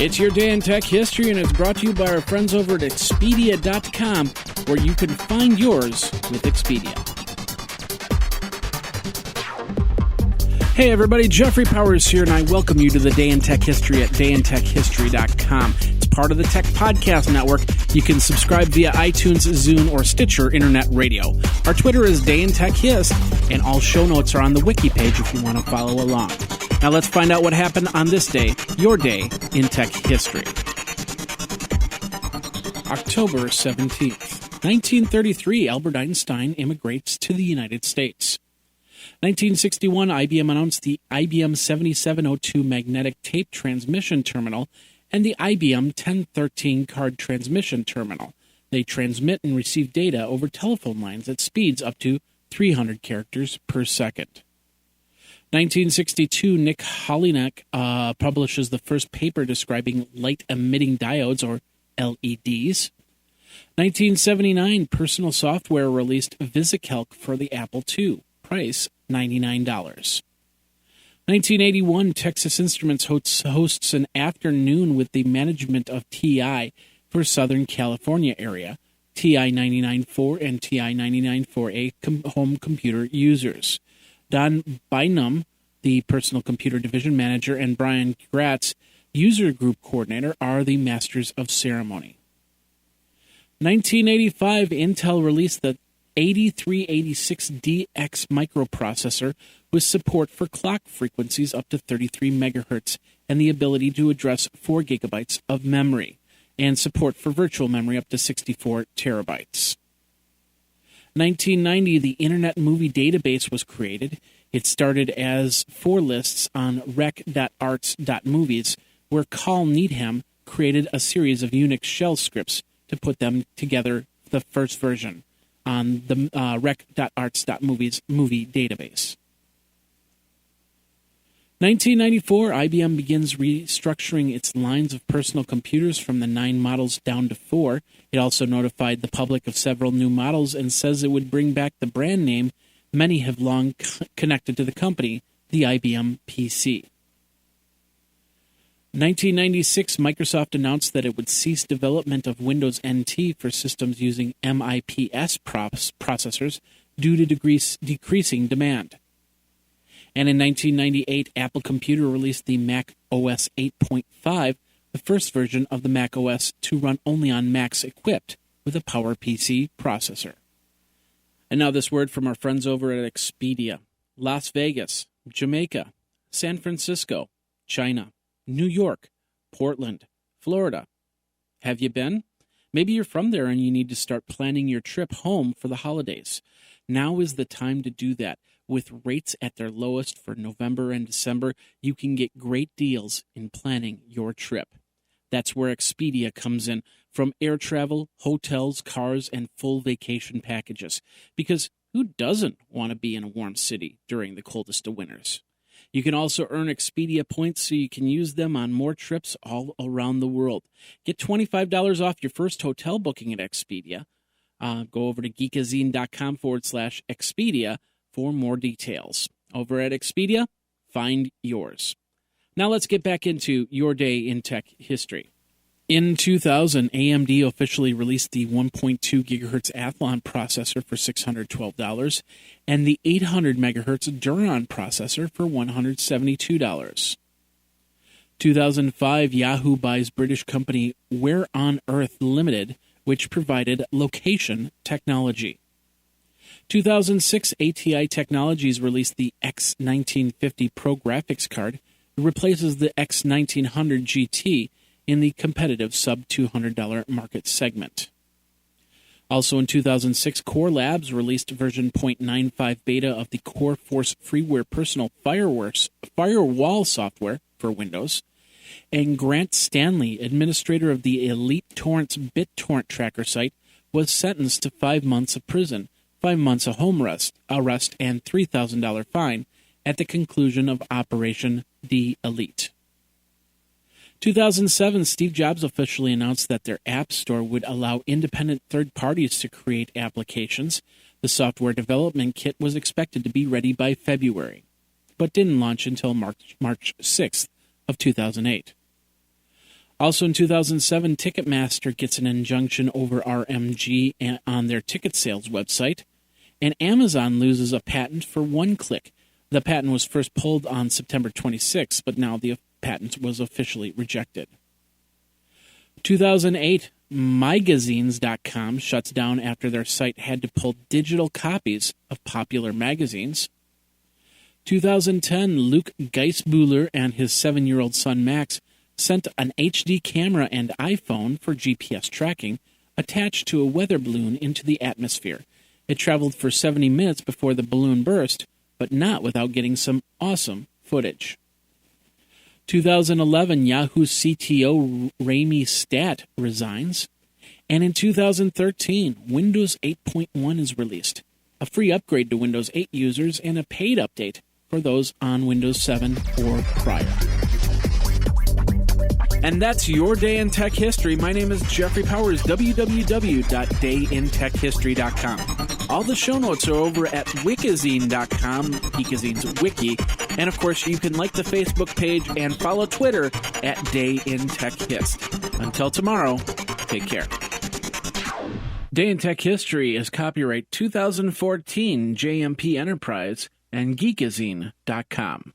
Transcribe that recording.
It's your day in tech history, and it's brought to you by our friends over at Expedia.com, where you can find yours with Expedia. Hey everybody, Jeffrey Powers here, and I welcome you to the Day in Tech History at dayintechhistory.com. It's part of the Tech Podcast Network. You can subscribe via iTunes, Zune, or Stitcher Internet Radio. Our Twitter is Day in Tech Hist, and all show notes are on the wiki page if you want to follow along. Now let's find out what happened on this day, your day in tech history. October 17th, 1933, Albert Einstein immigrates to the United States. 1961, IBM announced the IBM 7702 magnetic tape transmission terminal and the IBM 1013 card transmission terminal. They transmit and receive data over telephone lines at speeds up to 300 characters per second. 1962, Nick Hollinek publishes the first paper describing light-emitting diodes, or LEDs. 1979, personal software released VisiCalc for the Apple II. Price, $99. 1981, Texas Instruments hosts an afternoon with the management of TI for Southern California area, TI 99.4 and TI 99.4A home computer users. Don Bynum, the personal computer division manager, and Brian Gratz, user group coordinator, are the masters of ceremony. 1985, Intel released the 8386DX microprocessor with support for clock frequencies up to 33 megahertz and the ability to address 4 gigabytes of memory, and support for virtual memory up to 64 terabytes. 1990, the Internet Movie Database was created. It started as 4 lists on rec.arts.movies, where Carl Needham created a series of Unix shell scripts to put them together, the first version, on the rec.arts.movies movie database. 1994, IBM begins restructuring its lines of personal computers from the 9 models down to 4. It also notified the public of several new models and says it would bring back the brand name many have long connected to the company, the IBM PC. 1996, Microsoft announced that it would cease development of Windows NT for systems using MIPS processors due to decreasing demand. And in 1998, Apple Computer released the Mac OS 8.5, the first version of the Mac OS to run only on Macs equipped with a PowerPC processor. And now this word from our friends over at Expedia. Las Vegas, Jamaica, San Francisco, China, New York, Portland, Florida. Have you been? Maybe you're from there and you need to start planning your trip home for the holidays. Now is the time to do that. With rates at their lowest for November and December, you can get great deals in planning your trip. That's where Expedia comes in, from air travel, hotels, cars, and full vacation packages. Because who doesn't want to be in a warm city during the coldest of winters? You can also earn Expedia points so you can use them on more trips all around the world. Get $25 off your first hotel booking at Expedia. Go over to geekazine.com/Expedia for more details. Over at Expedia, find yours. Now let's get back into your day in tech history. In 2000, AMD officially released the 1.2 gigahertz Athlon processor for $612 and the 800 megahertz Duron processor for $172. 2005, Yahoo buys British company Where on Earth Limited, which provided location technology. 2006, ATI Technologies released the X1950 Pro graphics card. It replaces the X1900 GT in the competitive sub-$200 market segment. Also in 2006, Core Labs released version 0.95 beta of the Core Force freeware personal firewall software for Windows. And Grant Stanley, administrator of the Elite Torrents BitTorrent tracker site, was sentenced to 5 months of prison, 5 months of home arrest, and $3,000 fine at the conclusion of Operation The Elite. 2007, Steve Jobs officially announced that their App Store would allow independent third parties to create applications. The software development kit was expected to be ready by February, but didn't launch until March 6th of 2008. Also in 2007, Ticketmaster gets an injunction over RMG on their ticket sales website, and Amazon loses a patent for one-click. The patent was first pulled on September 26, but now the patent was officially rejected. 2008, Magazines.com shuts down after their site had to pull digital copies of popular magazines. 2010, Luke Geisbuehler and his 7-year-old son Max sent an HD camera and iPhone for GPS tracking attached to a weather balloon into the atmosphere. It traveled for 70 minutes before the balloon burst, but not without getting some awesome footage. 2011, Yahoo CTO Rami Stat resigns. And in 2013, Windows 8.1 is released, a free upgrade to Windows 8 users and a paid update for those on Windows 7 or prior. And that's your Day in Tech History. My name is Jeffrey Powers, www.dayintechhistory.com. All the show notes are over at wikizine.com, Geekazine's wiki. And, of course, you can like the Facebook page and follow Twitter at Day in Tech Hist. Until tomorrow, take care. Day in Tech History is copyright 2014 JMP Enterprise and Geekazine.com.